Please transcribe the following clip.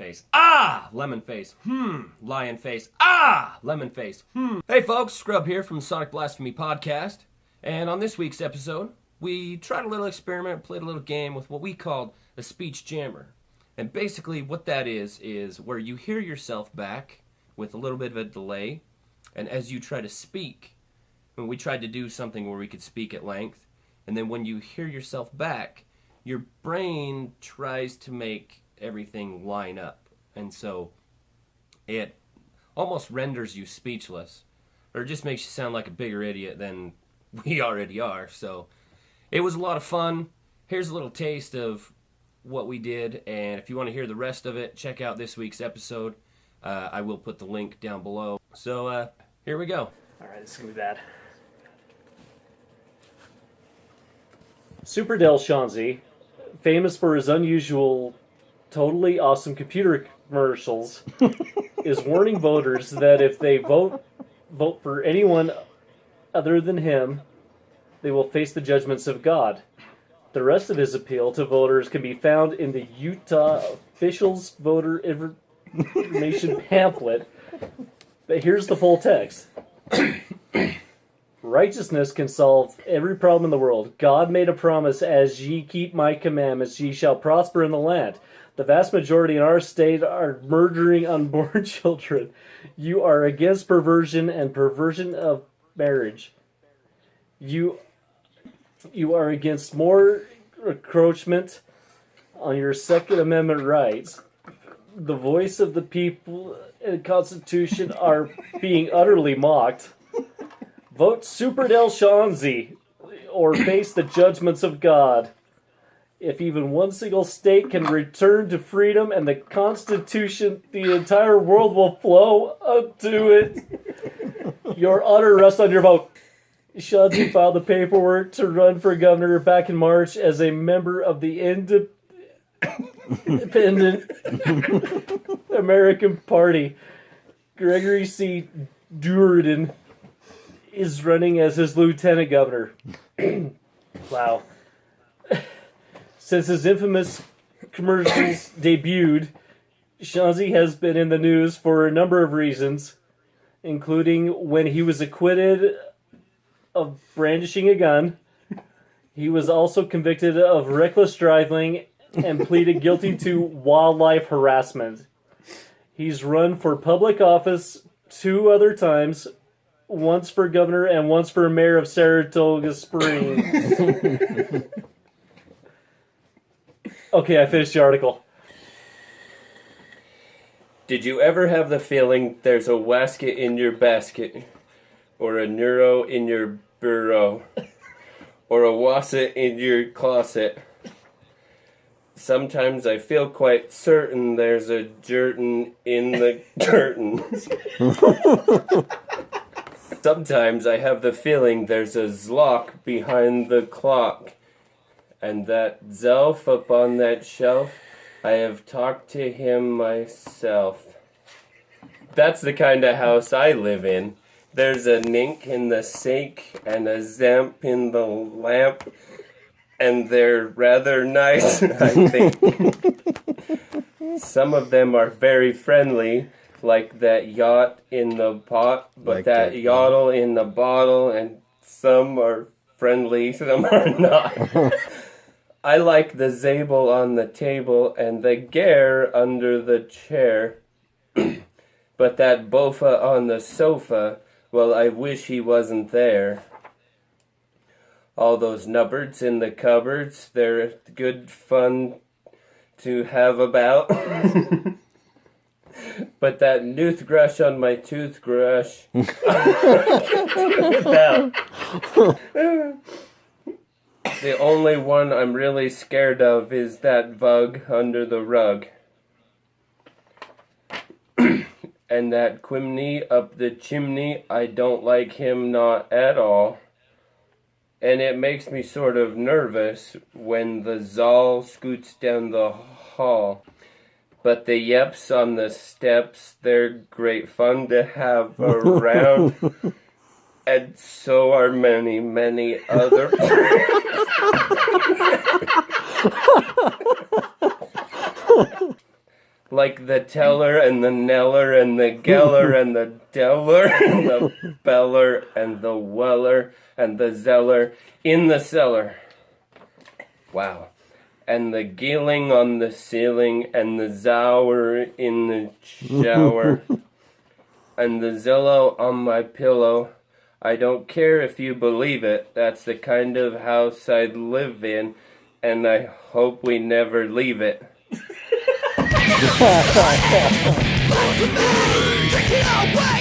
face. Ah! Lemon face. Lion face. Ah! Lemon face. Hey folks, Scrub here from the Sonic Blasphemy podcast. And on this week's episode, we tried a little experiment, played a little game with what we called a speech jammer. And basically what that is where you hear yourself back with a little bit of a delay. And as you try to speak, when we tried to do something where we could speak at length, and then when you hear yourself back, your brain tries to make everything line up. And so it almost renders you speechless, or it just makes you sound like a bigger idiot than we already are. So it was a lot of fun. Here's a little taste of what we did, and if you want to hear the rest of it, check out this week's episode. I will put the link down below. So here we go. Alright, this is going to be bad. Super Del Shanzi, famous for his unusual, totally awesome computer commercials, is warning voters that if they vote for anyone other than him, they will face the judgments of God. The rest of his appeal to voters can be found in the Utah Officials Voter Information Pamphlet. But here's the full text. Righteousness can solve every problem in the world. God made a promise, as ye keep my commandments, ye shall prosper in the land. The vast majority in our state are murdering unborn children. You are against perversion and perversion of marriage. You are against more encroachment on your Second Amendment rights. The voice of the people and the Constitution are being utterly mocked. Vote Super Del Shanzi or face the judgments of God. If even one single state can return to freedom and the Constitution, the entire world will flow up to it. Your honor rests on your vote. Shanzi filed the paperwork to run for governor back in March as a member of the Independent American Party. Gregory C. Durden is running as his lieutenant governor. Wow. Since his infamous commercials debuted, Shanzi has been in the news for a number of reasons, including when he was acquitted of brandishing a gun. He was also convicted of reckless driving and pleaded guilty to wildlife harassment. He's run for public office 2 other times, once for governor and once for mayor of Saratoga Springs. Okay, I finished the article. Did you ever have the feeling there's a wasket in your basket, or a neuro in your bureau, or a wasset in your closet? Sometimes I feel quite certain there's a jertin in the curtain. Sometimes I have the feeling there's a zlock behind the clock, and that Zelf up on that shelf, I have talked to him myself. That's the kind of house I live in. There's a nink in the sink and a zamp in the lamp, and they're rather nice, I think. Some of them are very friendly, like that yacht in the pot, but like that yodel in the bottle, and some are friendly, some are not. I like the Zabel on the table and the Gare under the chair, but that Bofa on the sofa, well, I wish he wasn't there. All those nubbards in the cupboards, they're good fun to have about. But that toothbrush on my toothbrush, without. The only one I'm really scared of is that bug under the rug. And that Quimney up the chimney, I don't like him not at all. And it makes me sort of nervous when the Zal scoots down the hall. But the yeps on the steps, they're great fun to have around. And so are many, many other like the teller and the neller and the geller and the deller and the beller and the weller and the zeller in the cellar. Wow. And the giling on the ceiling and the zower in the shower and the Zillow on my pillow. I don't care if you believe it. That's the kind of house I live in, and I hope we never leave it. Drinking away